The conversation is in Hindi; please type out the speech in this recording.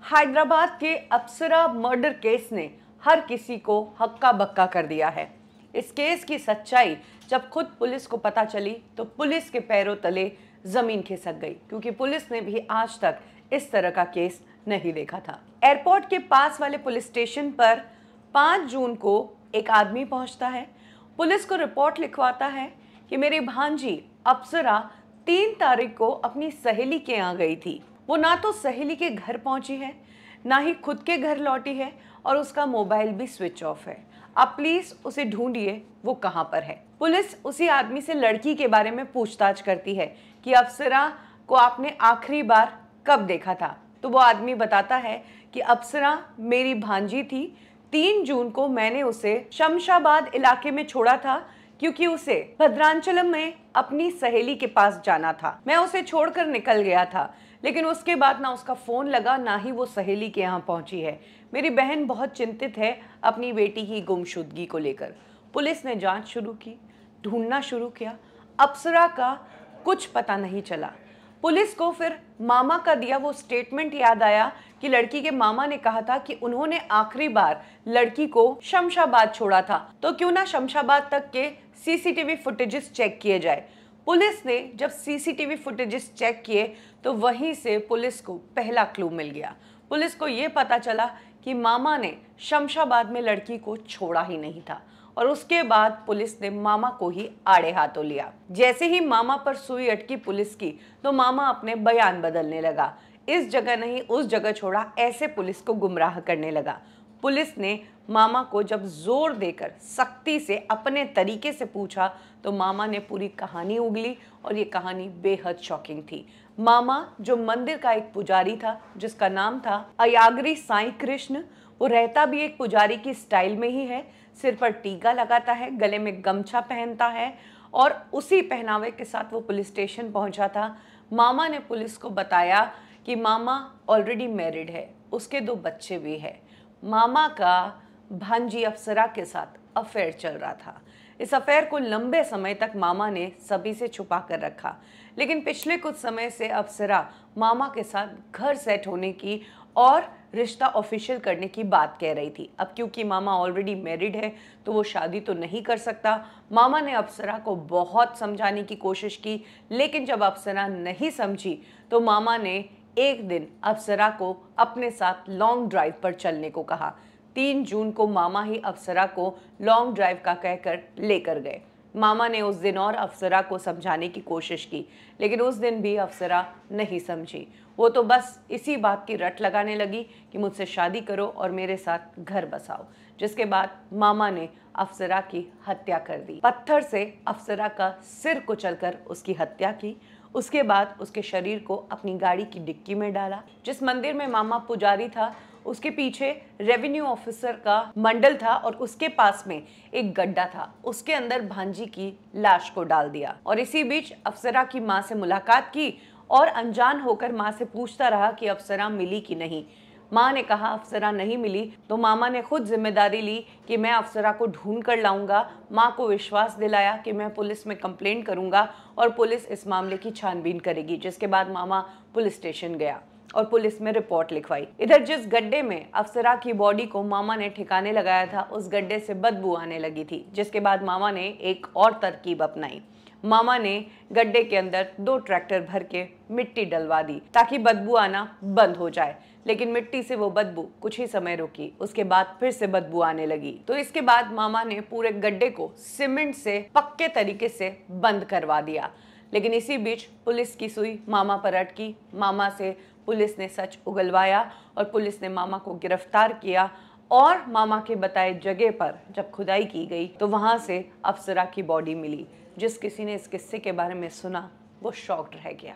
हैदराबाद के अप्सरा मर्डर केस ने हर किसी को हक्का बक्का कर दिया है। इस केस की सच्चाई जब खुद पुलिस को पता चली तो पुलिस के पैरों तले जमीन खिसक गई, क्योंकि पुलिस ने भी आज तक इस तरह का केस नहीं देखा था। एयरपोर्ट के पास वाले पुलिस स्टेशन पर 5 जून को एक आदमी पहुंचता है, पुलिस को रिपोर्ट लिखवाता है कि मेरी भांजी अप्सरा 3 तारीख को अपनी सहेली के यहाँ गई थी। वो ना तो सहेली के घर पहुंची है, ना ही खुद के घर लौटी है, और उसका मोबाइल भी स्विच ऑफ है। आप प्लीज उसे ढूंढिए, वो कहाँ पर है। पुलिस उसी आदमी से लड़की के बारे में पूछताछ करती है कि अप्सरा को आपने आखिरी बार कब देखा था। तो वो आदमी बताता है कि अप्सरा मेरी भांजी थी। 3 जून को मैंने उसे शमशाबाद इलाके में छोड़ा था, क्योंकि उसे भद्रांचलम में अपनी सहेली के पास जाना था। मैं उसे छोड़कर निकल गया था, लेकिन उसके बाद ना उसका फोन लगा, ना ही वो सहेली के यहाँ पहुंची है। मेरी बहन बहुत चिंतित है अपनी बेटी की गुमशुदगी को लेकर। पुलिस ने जांच शुरू की, ढूंढना शुरू किया। अप्सरा का कुछ पता नहीं चला। पुलिस को फिर मामा का दिया वो स्टेटमेंट याद आया कि लड़की के मामा ने कहा था कि उन्होंने आखिरी बार लड़की को शमशाबाद छोड़ा था, तो क्यों ना शमशाबाद तक के सीसीटीवी फुटेजेस चेक किए जाए। पुलिस ने जब सीसीटीवी फुटेजेस चेक किए तो वहीं से पुलिस को पहला क्लू मिल गया। पुलिस को ये पता चला कि मामा ने शमशाबाद में लड़की को छोड़ा ही नहीं था, और उसके बाद पुलिस ने मामा को ही आड़े हाथों लिया। जैसे ही मामा पर सुई अटकी पुलिस की, तो मामा अपने बयान बदलने लगा। इस जगह नहीं उस जगह छोड़ा, ऐसे पुलिस को गुमराह करने लगा। पुलिस ने मामा को जब जोर देकर सख्ती से अपने तरीके से पूछा तो मामा ने पूरी कहानी उगली, और ये कहानी बेहद शॉकिंग थी। मामा जो मंदिर का एक पुजारी था, जिसका नाम था अयागरी साईं कृष्ण, वो रहता भी एक पुजारी की स्टाइल में ही है। सिर पर टीका लगाता है, गले में गमछा पहनता है, और उसी पहनावे के साथ वो पुलिस स्टेशन पहुंचा था। मामा ने पुलिस को बताया कि मामा ऑलरेडी मैरिड है, उसके 2 बच्चे भी हैं। मामा का भांजी अप्सरा के साथ अफेयर चल रहा था। इस अफेयर को लंबे समय तक मामा ने सभी से छुपा कर रखा, लेकिन पिछले कुछ समय से अप्सरा मामा के साथ घर सेट होने की और रिश्ता ऑफिशियल करने की बात कह रही थी। अब क्योंकि मामा ऑलरेडी मैरिड है तो वो शादी तो नहीं कर सकता। मामा ने अप्सरा को बहुत समझाने की कोशिश की, लेकिन जब अप्सरा नहीं समझी तो मामा ने एक दिन अप्सरा को अपने साथ लॉन्ग ड्राइव पर चलने को कहा। 3 जून को मामा ही अप्सरा को लॉन्ग ड्राइव का कहकर लेकर गए। मामा ने उस दिन और अप्सरा को समझाने की कोशिश की, लेकिन उस दिन भी अप्सरा नहीं समझी। वो तो बस इसी बात की रट लगाने लगी कि मुझसे शादी करो और मेरे साथ घर बसाओ, जिसके बाद मामा ने अप्सरा की हत्या कर दी। पत्थर से अप्सरा का सिर कुचलकर उसकी हत्या की। उसके बाद उसके शरीर को अपनी गाड़ी की डिक्की में डाला। जिस मंदिर में मामा पुजारी था, उसके पीछे रेवेन्यू ऑफिसर का मंडल था, और उसके पास में एक गड्ढा था, उसके अंदर भांजी की लाश को डाल दिया। और इसी बीच अप्सरा की माँ से मुलाकात की और अनजान होकर माँ से पूछता रहा कि अप्सरा मिली कि नहीं। माँ ने कहा अप्सरा नहीं मिली, तो मामा ने खुद जिम्मेदारी ली कि मैं अप्सरा को ढूंढ कर लाऊंगा। माँ को विश्वास दिलाया कि मैं पुलिस में कंप्लेंट करूंगा और पुलिस इस मामले की छानबीन करेगी। जिसके बाद मामा पुलिस स्टेशन गया और पुलिस में रिपोर्ट लिखवाई। इधर जिस गड्ढे में अप्सरा की बॉडी को मामा ने ठिकाने लगाया था, उस गड्ढे से बदबू आने लगी थी। जिसके बाद मामा ने एक और तरकीब अपनाई। मामा ने गड्ढे के अंदर 2 ट्रैक्टर भर के मिट्टी डलवा दी ताकि बदबू आना बंद हो जाए, लेकिन मिट्टी से वो बदबू कुछ ही समय रुकी, उसके बाद फिर से बदबू आने लगी। तो इसके बाद मामा ने पूरे गड्ढे को सीमेंट से पक्के तरीके से बंद करवा दिया। लेकिन इसी बीच पुलिस की सुई मामा पर अटकी। मामा से पुलिस ने सच उगलवाया और पुलिस ने मामा को गिरफ्तार किया, और मामा के बताए जगह पर जब खुदाई की गई तो वहां से अप्सरा की बॉडी मिली। जिस किसी ने इस किस्से के बारे में सुना वो शॉक्ड रह गया।